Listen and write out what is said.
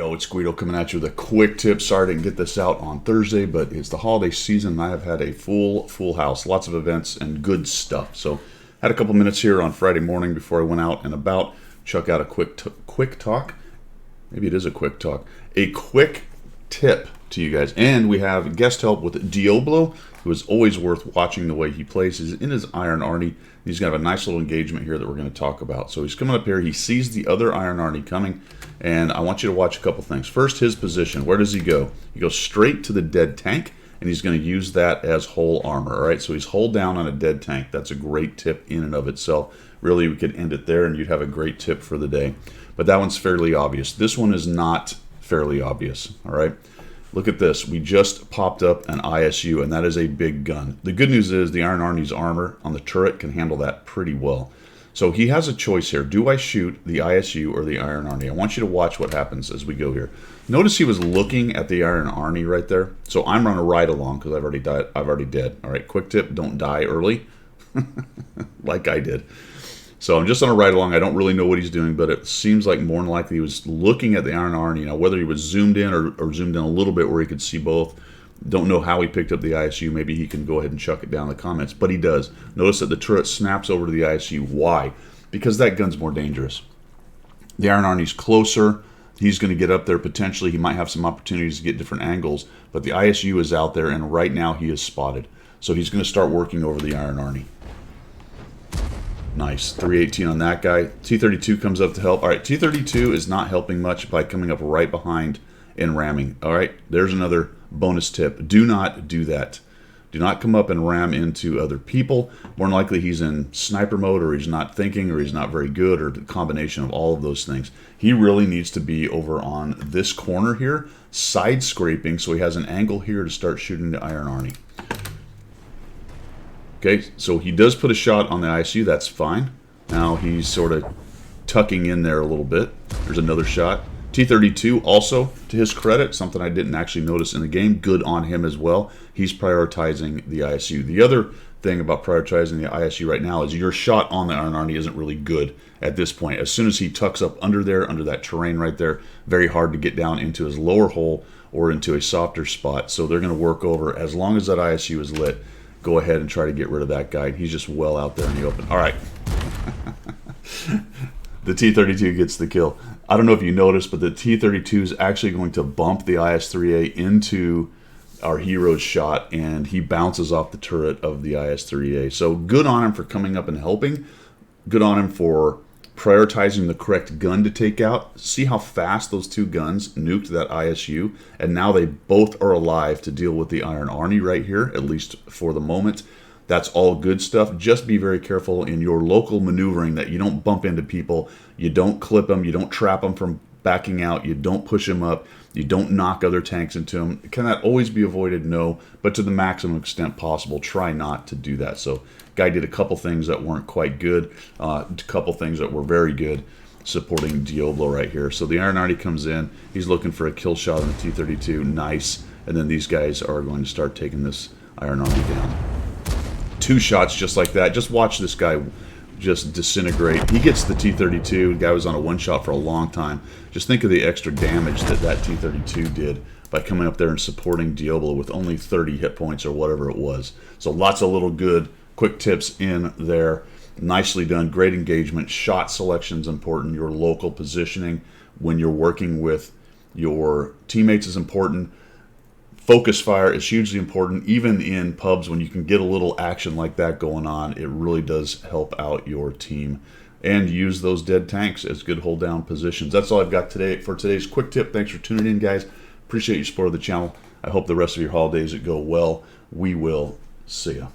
Yo, it's Guido coming at you with a quick tip. Sorry I didn't get this out on Thursday, but it's the holiday season and I have had a full house. Lots of events and good stuff. So had a couple minutes here on Friday morning before I went out and about. Chuck out a quick talk. Maybe it is a quick talk. A quick tip to you guys. And we have guest help with Diablo, who is always worth watching the way he plays. He's in his Iron Arnie. He's going to have a nice little engagement here that we're going to talk about. So he's coming up here. He sees the other Iron Arnie coming. And I want you to watch a couple things. First, his position. Where does he go? He goes straight to the dead tank, and he's going to use that as whole armor. All right, so he's hold down on a dead tank. That's a great tip in and of itself. Really, we could end it there, and you'd have a great tip for the day. But that one's fairly obvious. This one is not fairly obvious. All right, look at this. We just popped up an ISU, and that is a big gun. The good news is the Iron Arnie's armor on the turret can handle that pretty well. So he has a choice here. Do I shoot the ISU or the Iron Arnie? I want you to watch what happens as we go here. Notice he was looking at the Iron Arnie right there. So I'm running right along because I've already died. I've already dead. All right, quick tip: don't die early, like I did. So I'm just on a ride along. I don't really know what he's doing, but it seems like more than likely he was looking at the Iron Arnie. Now, whether he was zoomed in or zoomed in a little bit where he could see both, don't know how he picked up the ISU. Maybe he can go ahead and chuck it down in the comments, but he does. Notice that the turret snaps over to the ISU. Why? Because that gun's more dangerous. The Iron Arnie's closer. He's going to get up there potentially. He might have some opportunities to get different angles, but the ISU is out there, and right now he is spotted. So he's going to start working over the Iron Arnie. Nice. 318 on that guy. T-32 comes up to help. All right, T-32 is not helping much by coming up right behind and ramming. All right, there's another bonus tip. Do not do that. Do not come up and ram into other people. More than likely he's in sniper mode, or he's not thinking, or he's not very good, or the combination of all of those things. He really needs to be over on this corner here, side scraping, so he has an angle here to start shooting the Iron Arnie. Okay, so he does put a shot on the ISU. That's fine. Now he's sort of tucking in there a little bit. There's another shot. T-32 also, to his credit, something I didn't actually notice in the game. Good on him as well. He's prioritizing the ISU. The other thing about prioritizing the ISU right now is your shot on the Iron Arnie isn't really good at this point. As soon as he tucks up under there, under that terrain right there, very hard to get down into his lower hole or into a softer spot. So they're going to work over, as long as that ISU is lit, go ahead and try to get rid of that guy. He's just well out there in the open. All right. The T-32 gets the kill. I don't know if you noticed, but the T-32 is actually going to bump the IS-3A into our hero's shot, and he bounces off the turret of the IS-3A. So good on him for coming up and helping. Good on him for prioritizing the correct gun to take out. See how fast those two guns nuked that ISU, and now they both are alive to deal with the Iron Arnie right here, at least for the moment. That's all good stuff. Just be very careful in your local maneuvering that you don't bump into people, you don't clip them, you don't trap them from backing out, you don't push them up, you don't knock other tanks into them. Can that always be avoided? No, but to the maximum extent possible, try not to do that. So guy did a couple things that weren't quite good, a couple things that were very good, supporting Diablo right here. So the Iron Arnie comes in, he's looking for a kill shot on the T-32, nice, and then these guys are going to start taking this Iron Arnie down. Two shots just like that. Just watch this guy just disintegrate. He gets the T-32. The guy was on a one shot for a long time. Just think of the extra damage that that T-32 did by coming up there and supporting Diablo with only 30 hit points or whatever it was. So lots of little good quick tips in there. Nicely done. Great engagement. Shot selection is important. Your local positioning when you're working with your teammates is important. Focus fire is hugely important, even in pubs when you can get a little action like that going on. It really does help out your team. And use those dead tanks as good hold down positions. That's all I've got today for today's quick tip. Thanks for tuning in, guys. Appreciate your support of the channel. I hope the rest of your holidays go well. We will see ya.